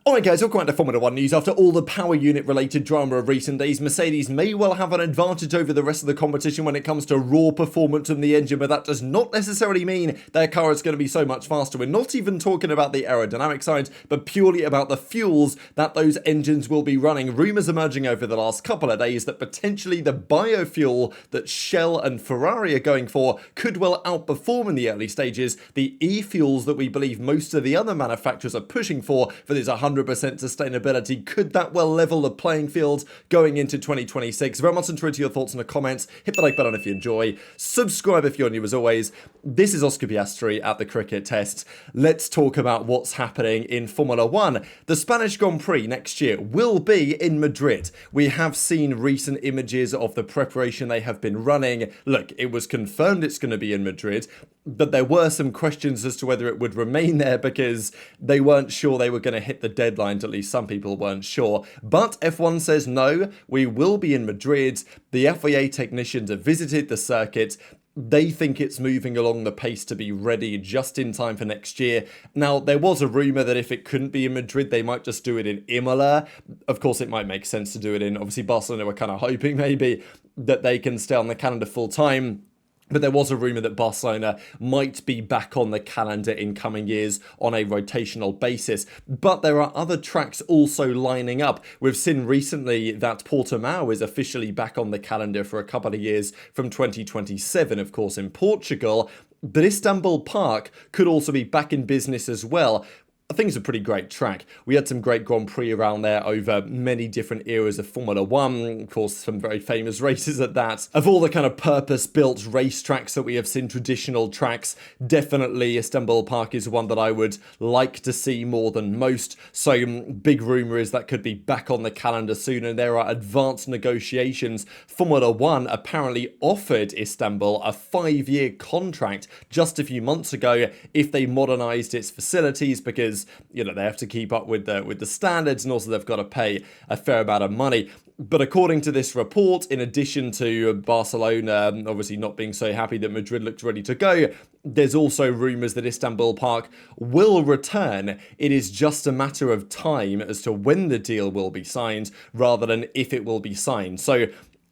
Alright guys, welcome back to Formula 1 news. After all the power unit related drama of recent days, Mercedes may well have an advantage over the rest of the competition when it comes to raw performance in the engine, but that does not necessarily mean their car is going to be so much faster. We're not even talking about the aerodynamic side, but purely about the fuels that those engines will be running. Rumours emerging over the last couple of days that potentially the biofuel that Shell and Ferrari are going for could well outperform in the early stages the e-fuels that we believe most of the other manufacturers are pushing for this 100% sustainability. Could that well level the playing field going into 2026? Very much interested to your thoughts in the comments. Hit the like button if you enjoy. Subscribe if you're new as always. This is Oscar Piastri at the Cricket Test. Let's talk about what's happening in Formula 1. The Spanish Grand Prix next year will be in Madrid. We have seen recent images of the preparation they have been running. Look, it was confirmed it's going to be in Madrid, but there were some questions as to whether it would remain there because they weren't sure they were going to hit the deadlines. At least some people weren't sure. But F1 says no, we will be in Madrid. The FIA technicians have visited the circuit. They think it's moving along the pace to be ready just in time for next year. Now, there was a rumour that if it couldn't be in Madrid, they might just do it in Imola. Of course, it might make sense to do it in, obviously, Barcelona were kind of hoping maybe that they can stay on the calendar full time. But there was a rumour that Barcelona might be back on the calendar in coming years on a rotational basis. But there are other tracks also lining up. We've seen recently that Portimao is officially back on the calendar for a couple of years from 2027, of course, in Portugal. But Istanbul Park could also be back in business as well. I think it's a pretty great track. We had some great Grand Prix around there over many different eras of Formula 1. Of course, some very famous races at that. Of all the kind of purpose-built racetracks that we have seen, traditional tracks, definitely Istanbul Park is one that I would like to see more than most. So big rumour is that could be back on the calendar soon, and there are advanced negotiations. Formula 1 apparently offered Istanbul a 5-year contract just a few months ago if they modernised its facilities, because they have to keep up with the standards, and also they've got to pay a fair amount of money. But according to this report, in addition to Barcelona obviously not being so happy that Madrid looked ready to go, there's also rumours that Istanbul Park will return. It is just a matter of time as to when the deal will be signed rather than if it will be signed. So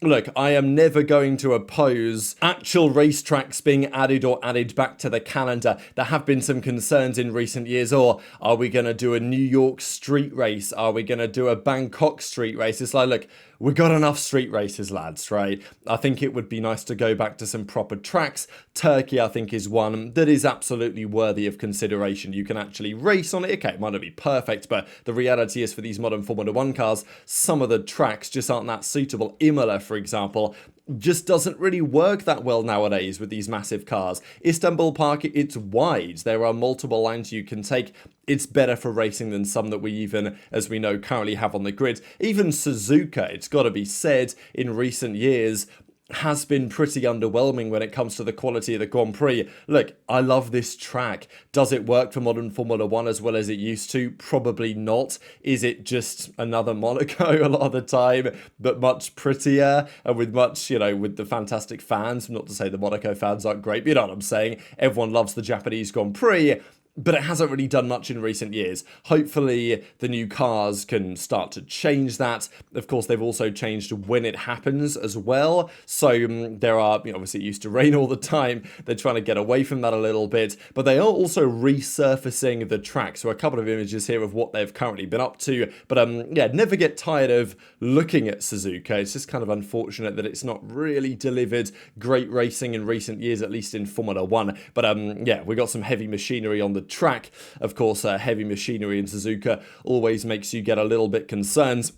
look, I am never going to oppose actual racetracks being added or added back to the calendar. There have been some concerns in recent years. Or are we going to do a New York street race? Are we going to do a Bangkok street race? It's like, look, we've got enough street races, lads, right? I think it would be nice to go back to some proper tracks. Turkey, I think, is one that is absolutely worthy of consideration. You can actually race on it. Okay, it might not be perfect, but the reality is for these modern Formula 1 cars, some of the tracks just aren't that suitable. Imola, for example, just doesn't really work that well nowadays with these massive cars. Istanbul Park, it's wide. There are multiple lines you can take. It's better for racing than some that we even, as we know, currently have on the grid. Even Suzuka, it's got to be said, in recent years, has been pretty underwhelming when it comes to the quality of the Grand Prix. Look, I love this track. Does it work for modern Formula 1 as well as it used to? Probably not. Is it just another Monaco a lot of the time, but much prettier and with much, with the fantastic fans? Not to say the Monaco fans aren't great, but you know what I'm saying. Everyone loves the Japanese Grand Prix, but it hasn't really done much in recent years. Hopefully, the new cars can start to change that. Of course, they've also changed when it happens as well. So there are, obviously it used to rain all the time. They're trying to get away from that a little bit. But they are also resurfacing the track. So a couple of images here of what they've currently been up to. But never get tired of looking at Suzuka. It's just kind of unfortunate that it's not really delivered great racing in recent years, at least in Formula 1. But we got some heavy machinery on the track. Of course, heavy machinery in Suzuka always makes you get a little bit concerned.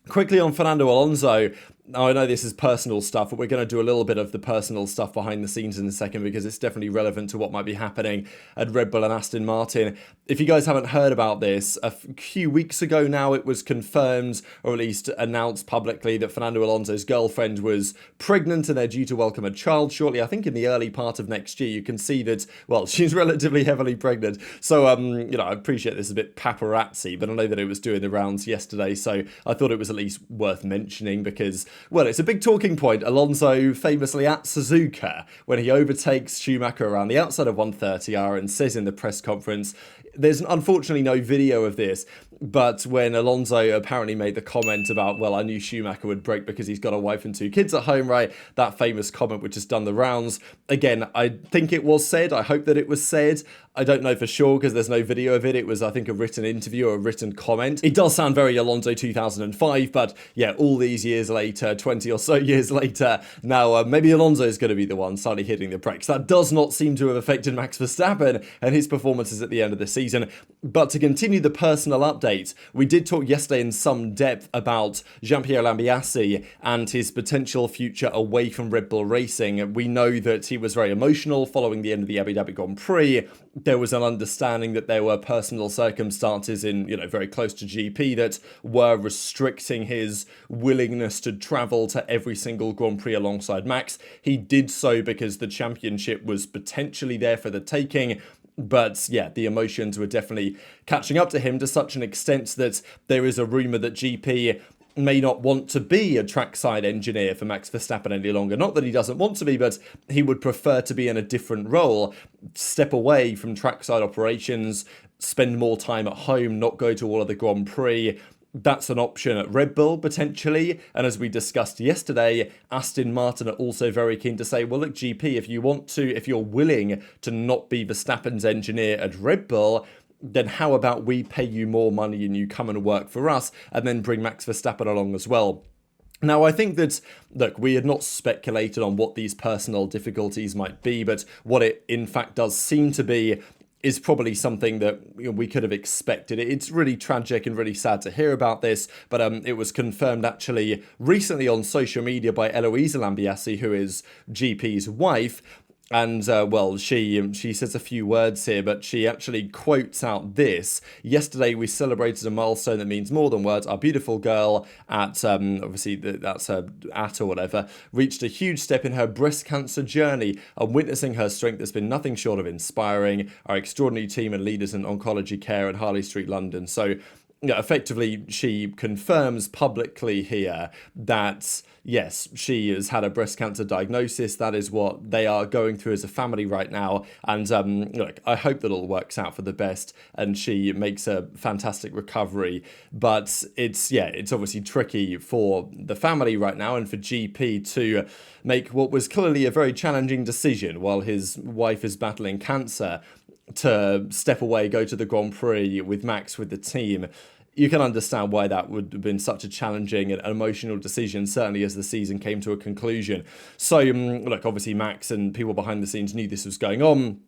Quickly on Fernando Alonso, I know this is personal stuff, but we're going to do a little bit of the personal stuff behind the scenes in a second because it's definitely relevant to what might be happening at Red Bull and Aston Martin. If you guys haven't heard about this, a few weeks ago now it was confirmed, or at least announced publicly, that Fernando Alonso's girlfriend was pregnant and they're due to welcome a child shortly. I think in the early part of next year. You can see that, well, she's relatively heavily pregnant. So, I appreciate this is a bit paparazzi, but I know that it was doing the rounds yesterday, so I thought it was at least worth mentioning because well, it's a big talking point. Alonso famously at Suzuka when he overtakes Schumacher around the outside of 130R and says in the press conference, there's unfortunately no video of this, but when Alonso apparently made the comment about, well, I knew Schumacher would break because he's got a wife and 2 kids at home, right? That famous comment which has done the rounds. Again, I think it was said. I hope that it was said. I don't know for sure because there's no video of it. It was, I think, a written interview or a written comment. It does sound very Alonso 2005, but yeah, all these years later, 20 or so years later, now maybe Alonso is going to be the one slightly hitting the brakes. That does not seem to have affected Max Verstappen and his performances at the end of the season. But to continue the personal update, we did talk yesterday in some depth about Jean-Pierre Lambiase and his potential future away from Red Bull Racing. We know that he was very emotional following the end of the Abu Dhabi Grand Prix. There was an understanding that there were personal circumstances in, very close to GP that were restricting his willingness to travel to every single Grand Prix alongside Max. He did so because the championship was potentially there for the taking. But yeah, the emotions were definitely catching up to him to such an extent that there is a rumour that GP may not want to be a trackside engineer for Max Verstappen any longer. Not that he doesn't want to be, but he would prefer to be in a different role, step away from trackside operations, spend more time at home, not go to all of the Grand Prix. That's an option at Red Bull, potentially. And as we discussed yesterday, Aston Martin are also very keen to say, well, look, GP, if you're willing to not be Verstappen's engineer at Red Bull, then how about we pay you more money and you come and work for us and then bring Max Verstappen along as well. Now, I think that, look, we had not speculated on what these personal difficulties might be, but what it in fact does seem to be is probably something that we could have expected. It's really tragic and really sad to hear about this, but it was confirmed actually recently on social media by Eloisa Lambiase, who is GP's wife. And, well, she says a few words here, but she actually quotes out this. Yesterday, we celebrated a milestone that means more than words. Our beautiful girl at, obviously, that's her at or whatever, reached a huge step in her breast cancer journey. And witnessing her strength has been nothing short of inspiring. Our extraordinary team and leaders in oncology care in Harley Street, London. So, effectively, she confirms publicly here that, yes, she has had a breast cancer diagnosis. That is what they are going through as a family right now. And look, I hope that all works out for the best and she makes a fantastic recovery. But it's obviously tricky for the family right now and for GP to make what was clearly a very challenging decision while his wife is battling cancer, to step away, go to the Grand Prix with Max, with the team. You can understand why that would have been such a challenging and emotional decision, certainly as the season came to a conclusion. So, look, obviously Max and people behind the scenes knew this was going on.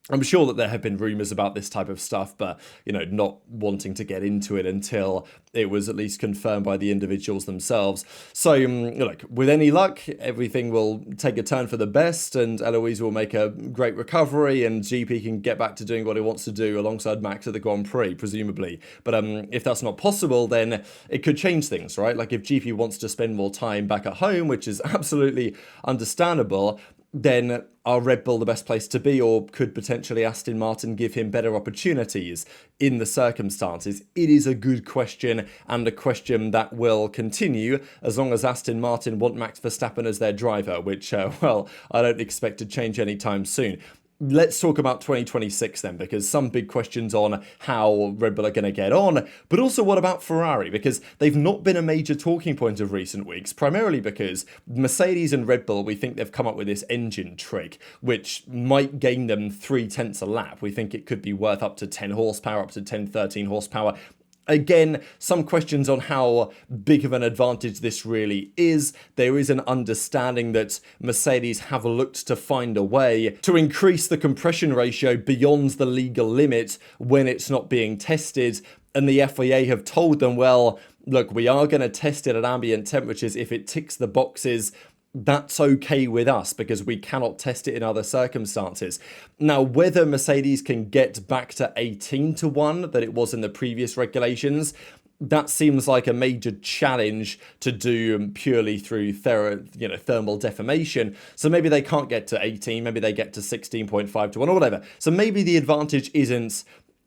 I'm sure that there have been rumours about this type of stuff, but, not wanting to get into it until it was at least confirmed by the individuals themselves. So, look, with any luck, everything will take a turn for the best and Eloise will make a great recovery and GP can get back to doing what he wants to do alongside Max at the Grand Prix, presumably. But if that's not possible, then it could change things, right? Like if GP wants to spend more time back at home, which is absolutely understandable, then are Red Bull the best place to be, or could potentially Aston Martin give him better opportunities in the circumstances? It is a good question and a question that will continue as long as Aston Martin want Max Verstappen as their driver, which, well, I don't expect to change anytime soon. Let's talk about 2026 then, because some big questions on how Red Bull are going to get on, but also what about Ferrari? Because they've not been a major talking point of recent weeks, primarily because Mercedes and Red Bull, we think they've come up with this engine trick, which might gain them 0.3 a lap. We think it could be worth up to 10 horsepower, up to 10, 13 horsepower. Again, some questions on how big of an advantage this really is. There is an understanding that Mercedes have looked to find a way to increase the compression ratio beyond the legal limit when it's not being tested. And the FIA have told them, well, look, we are going to test it at ambient temperatures if it ticks the boxes. That's okay with us because we cannot test it in other circumstances. Now, whether Mercedes can get back to 18-1 that it was in the previous regulations, that seems like a major challenge to do purely through thermal deformation. So maybe they can't get to 18, maybe they get to 16.5-1 or whatever. So maybe the advantage isn't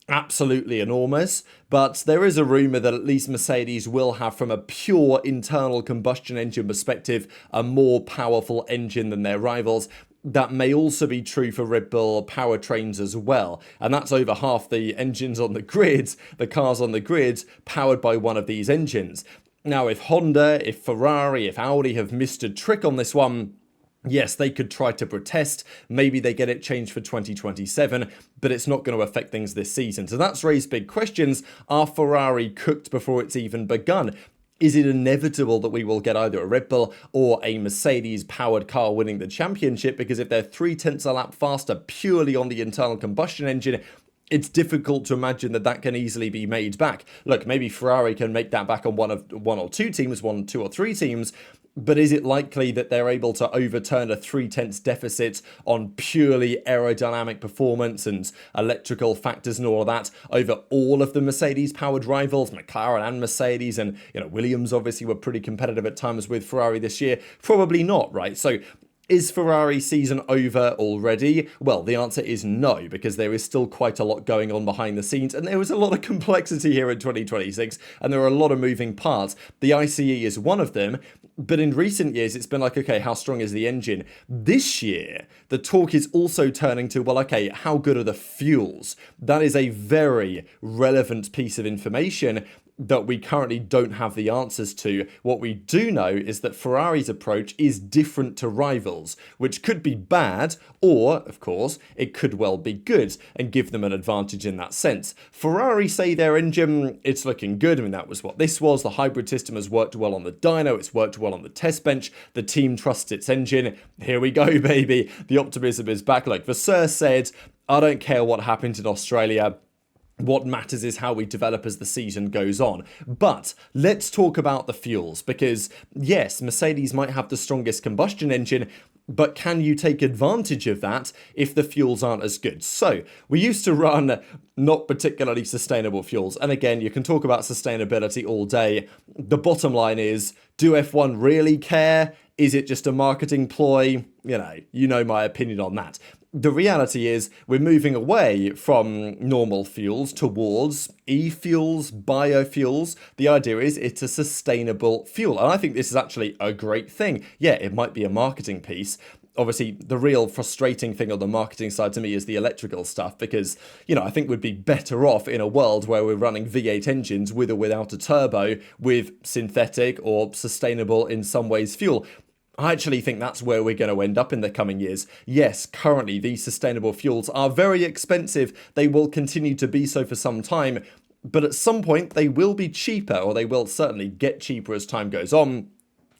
absolutely enormous, but there is a rumour that at least Mercedes will have, from a pure internal combustion engine perspective, a more powerful engine than their rivals. That may also be true for Red Bull powertrains as well, and that's over half the engines on the grids, the cars on the grids, powered by one of these engines. Now, if Honda, if Ferrari, if Audi have missed a trick on this one, yes, they could try to protest. Maybe they get it changed for 2027, but it's not going to affect things this season. So that's raised big questions. Are Ferrari cooked before it's even begun? Is it inevitable that we will get either a Red Bull or a Mercedes-powered car winning the championship? Because if they're 3/10 a lap faster purely on the internal combustion engine, it's difficult to imagine that that can easily be made back. Look, maybe Ferrari can make that back on one or two teams, one, two or three teams, but is it likely that they're able to overturn a 3/10 deficit on purely aerodynamic performance and electrical factors and all of that over all of the Mercedes-powered rivals, McLaren and Mercedes, and Williams obviously were pretty competitive at times with Ferrari this year? Probably not, right? So is Ferrari's season over already? Well, the answer is no, because there is still quite a lot going on behind the scenes, and there was a lot of complexity here in 2026, and there are a lot of moving parts. The ICE is one of them, but in recent years, it's been like, okay, how strong is the engine? This year, the talk is also turning to, well, okay, how good are the fuels? That is a very relevant piece of information that we currently don't have the answers to. What we do know is that Ferrari's approach is different to rivals, which could be bad, or, of course, it could well be good and give them an advantage in that sense. Ferrari say their engine, it's looking good. I mean, that was what this was. The hybrid system has worked well on the dyno. It's worked well on the test bench. The team trusts its engine. Here we go, baby. The optimism is back. Like Vasseur said, I don't care what happened in Australia. What matters is how we develop as the season goes on. But let's talk about the fuels, because yes, Mercedes might have the strongest combustion engine, but can you take advantage of that if the fuels aren't as good? So we used to run not particularly sustainable fuels. And again, you can talk about sustainability all day. The bottom line is, do F1 really care? Is it just a marketing ploy? You know my opinion on that. The reality is we're moving away from normal fuels towards e-fuels, biofuels. The idea is it's a sustainable fuel. And I think this is actually a great thing. Yeah, it might be a marketing piece. Obviously, the real frustrating thing on the marketing side to me is the electrical stuff, because, I think we'd be better off in a world where we're running V8 engines with or without a turbo with synthetic or sustainable in some ways fuel. I actually think that's where we're going to end up in the coming years. Yes, currently these sustainable fuels are very expensive. They will continue to be so for some time, but at some point they will be cheaper, or they will certainly get cheaper as time goes on.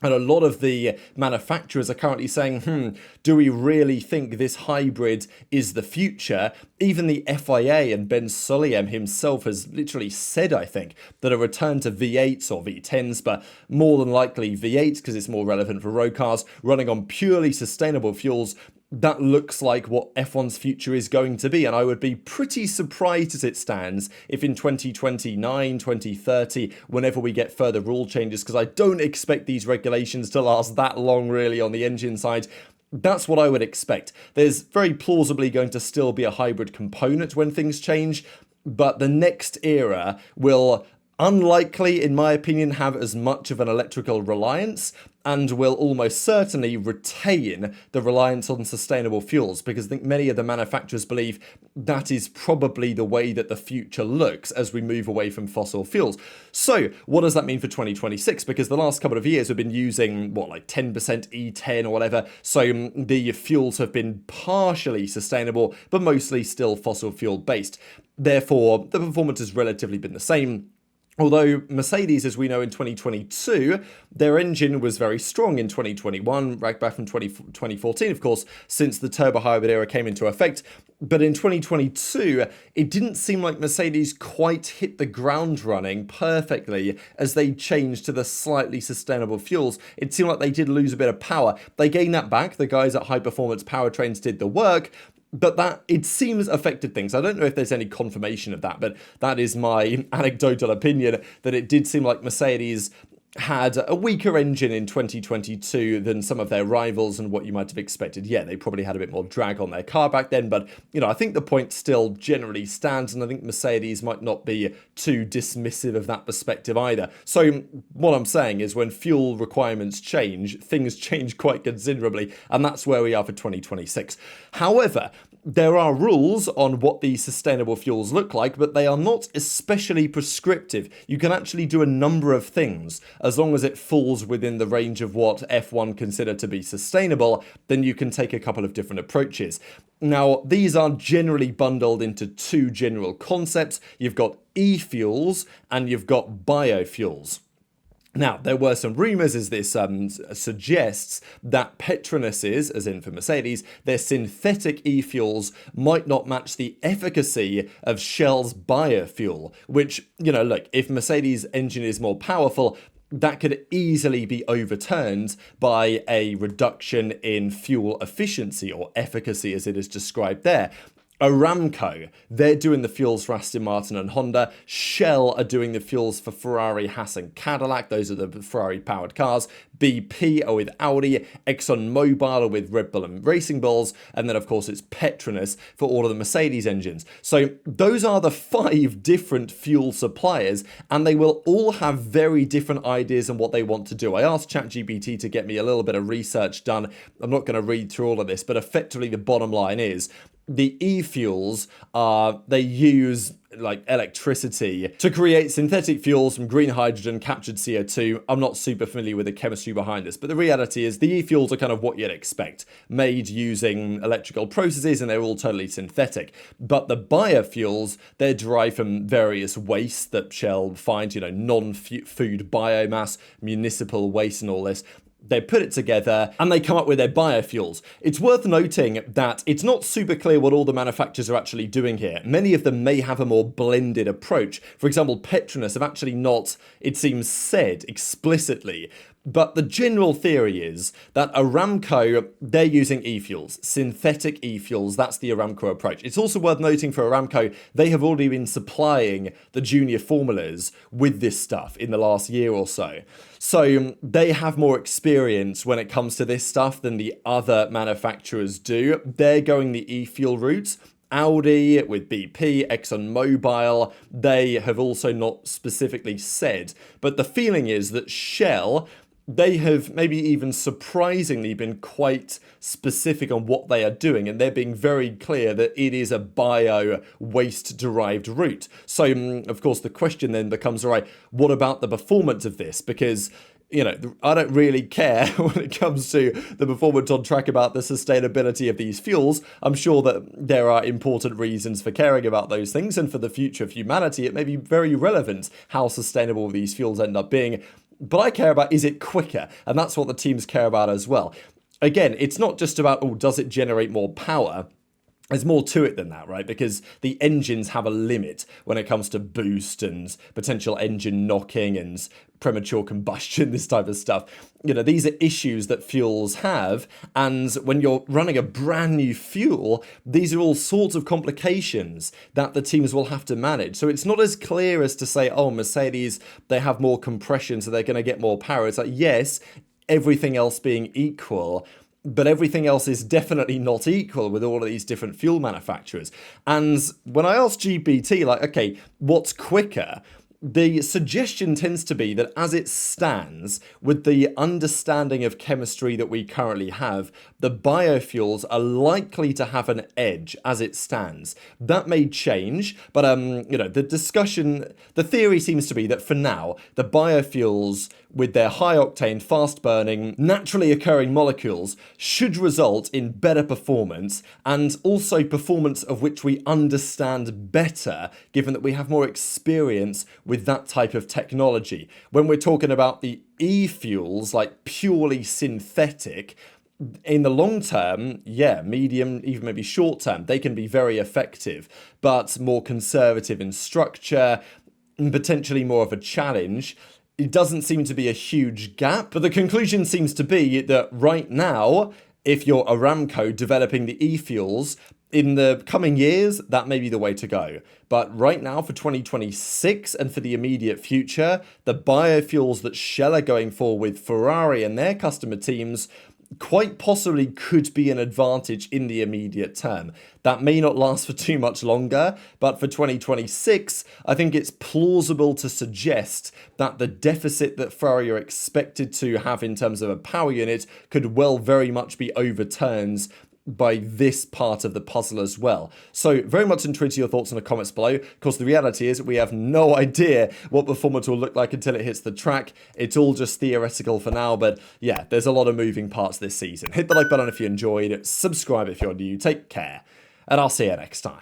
And a lot of the manufacturers are currently saying, do we really think this hybrid is the future? Even the FIA and Ben Sulayem himself has literally said, I think, that a return to V8s or V10s, but more than likely V8s because it's more relevant for road cars, running on purely sustainable fuels, that looks like what F1's future is going to be. And I would be pretty surprised as it stands if in 2029, 2030, whenever we get further rule changes, because I don't expect these regulations to last that long really on the engine side. That's what I would expect. There's very plausibly going to still be a hybrid component when things change, but the next era will unlikely, in my opinion, have as much of an electrical reliance, and will almost certainly retain the reliance on sustainable fuels, because I think many of the manufacturers believe that is probably the way that the future looks as we move away from fossil fuels. So what does that mean for 2026? Because the last couple of years we've been using, 10% E10 or whatever, so the fuels have been partially sustainable, but mostly still fossil fuel based. Therefore, the performance has relatively been the same. Although Mercedes, as we know in 2022, their engine was very strong in 2021, right back from 2014, of course, since the turbo hybrid era came into effect. But in 2022, it didn't seem like Mercedes quite hit the ground running perfectly as they changed to the slightly sustainable fuels. It seemed like they did lose a bit of power. They gained that back. The guys at High Performance Powertrains did the work, but that, it seems, affected things. I don't know if there's any confirmation of that, but that is my anecdotal opinion, that it did seem like Mercedes had a weaker engine in 2022 than some of their rivals and what you might have expected. Yeah, they probably had a bit more drag on their car back then, but, I think the point still generally stands, and I think Mercedes might not be too dismissive of that perspective either. So what I'm saying is when fuel requirements change, things change quite considerably, and that's where we are for 2026. However, there are rules on what these sustainable fuels look like, but they are not especially prescriptive. You can actually do a number of things. As long as it falls within the range of what F1 consider to be sustainable, then you can take a couple of different approaches. Now, these are generally bundled into two general concepts. You've got e-fuels and you've got biofuels. Now, there were some rumours as this suggests that Petronas's, as in for Mercedes, their synthetic e-fuels might not match the efficacy of Shell's biofuel, which, look, if Mercedes' engine is more powerful, that could easily be overturned by a reduction in fuel efficiency or efficacy as it is described there. Aramco, they're doing the fuels for Aston Martin and Honda. Shell are doing the fuels for Ferrari, Haas and Cadillac. Those are the Ferrari-powered cars. BP are with Audi. ExxonMobil are with Red Bull and Racing Bulls. And then, of course, it's Petronas for all of the Mercedes engines. So those are the 5 different fuel suppliers, and they will all have very different ideas on what they want to do. I asked ChatGPT to get me a little bit of research done. I'm not going to read through all of this, but effectively the bottom line is the e-fuels they use like electricity to create synthetic fuels from green hydrogen, captured CO2. I'm not super familiar with the chemistry behind this, but the reality is the e-fuels are kind of what you'd expect, made using electrical processes, and they're all totally synthetic. But the biofuels, they're derived from various waste that Shell finds, non-food biomass, municipal waste and all this. They put it together and they come up with their biofuels. It's worth noting that it's not super clear what all the manufacturers are actually doing here. Many of them may have a more blended approach. For example, Petronas have actually not, it seems, said explicitly. But the general theory is that Aramco, they're using e-fuels, synthetic e-fuels. That's the Aramco approach. It's also worth noting for Aramco, they have already been supplying the junior formulas with this stuff in the last year or so. So they have more experience when it comes to this stuff than the other manufacturers do. They're going the e-fuel route. Audi with BP, ExxonMobil, they have also not specifically said. But the feeling is that Shell, they have maybe even surprisingly been quite specific on what they are doing, and they're being very clear that it is a bio waste derived route. So, of course, the question then becomes, all right, what about the performance of this? Because I don't really care when it comes to the performance on track about the sustainability of these fuels. I'm sure that there are important reasons for caring about those things, and for the future of humanity, it may be very relevant how sustainable these fuels end up being. But I care about, is it quicker? And that's what the teams care about as well. Again, it's not just about, does it generate more power? There's more to it than that, right? Because the engines have a limit when it comes to boost and potential engine knocking and premature combustion, this type of stuff. These are issues that fuels have. And when you're running a brand new fuel, these are all sorts of complications that the teams will have to manage. So it's not as clear as to say, Mercedes, they have more compression, so they're going to get more power. It's like, yes, everything else being equal, but everything else is definitely not equal with all of these different fuel manufacturers. And when I asked GPT, okay, what's quicker? The suggestion tends to be that as it stands, with the understanding of chemistry that we currently have, the biofuels are likely to have an edge as it stands. That may change, but the theory seems to be that for now, the biofuels with their high-octane, fast-burning, naturally occurring molecules should result in better performance, and also performance of which we understand better, given that we have more experience with that type of technology. When we're talking about the e-fuels, like purely synthetic, in the long term, medium, even maybe short term, they can be very effective, but more conservative in structure, and potentially more of a challenge. It doesn't seem to be a huge gap, but the conclusion seems to be that right now, if you're Aramco developing the e-fuels, in the coming years, that may be the way to go. But right now, for 2026 and for the immediate future, the biofuels that Shell are going for with Ferrari and their customer teams quite possibly could be an advantage in the immediate term. That may not last for too much longer, but for 2026, I think it's plausible to suggest that the deficit that Ferrari are expected to have in terms of a power unit could well very much be overturned by this part of the puzzle as well. So very much intrigued to your thoughts in the comments below. Of course, the reality is we have no idea what performance will look like until it hits the track. It's all just theoretical for now, but yeah, there's a lot of moving parts this season. Hit the like button if you enjoyed, subscribe if you're new, take care, and I'll see you next time.